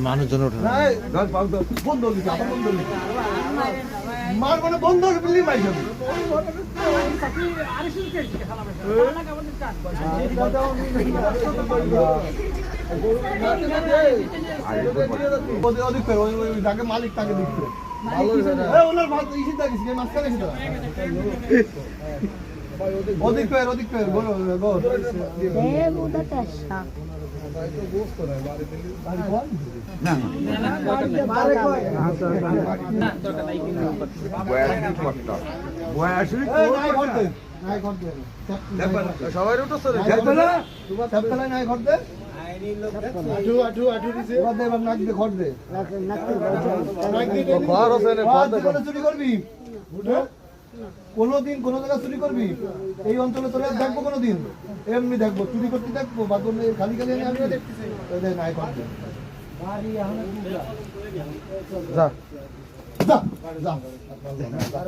মানুষজন ওঠে না মার মানে বন্ধ বললি মাই যাবে মালিক তাকে দেখবে ওনার ভাত ইসি থাকিস মাঝখানে অধিক পের বলো সবাই নাই ঘর দে চুরি করবি কোনদিন কোন জায়গায় চুরি করবি এই অঞ্চলে তোরা দেখবো কোনোদিন এমনি দেখবো চুরি করতে দেখবো বা খালি খালি আমি নাই করতে যা যা যা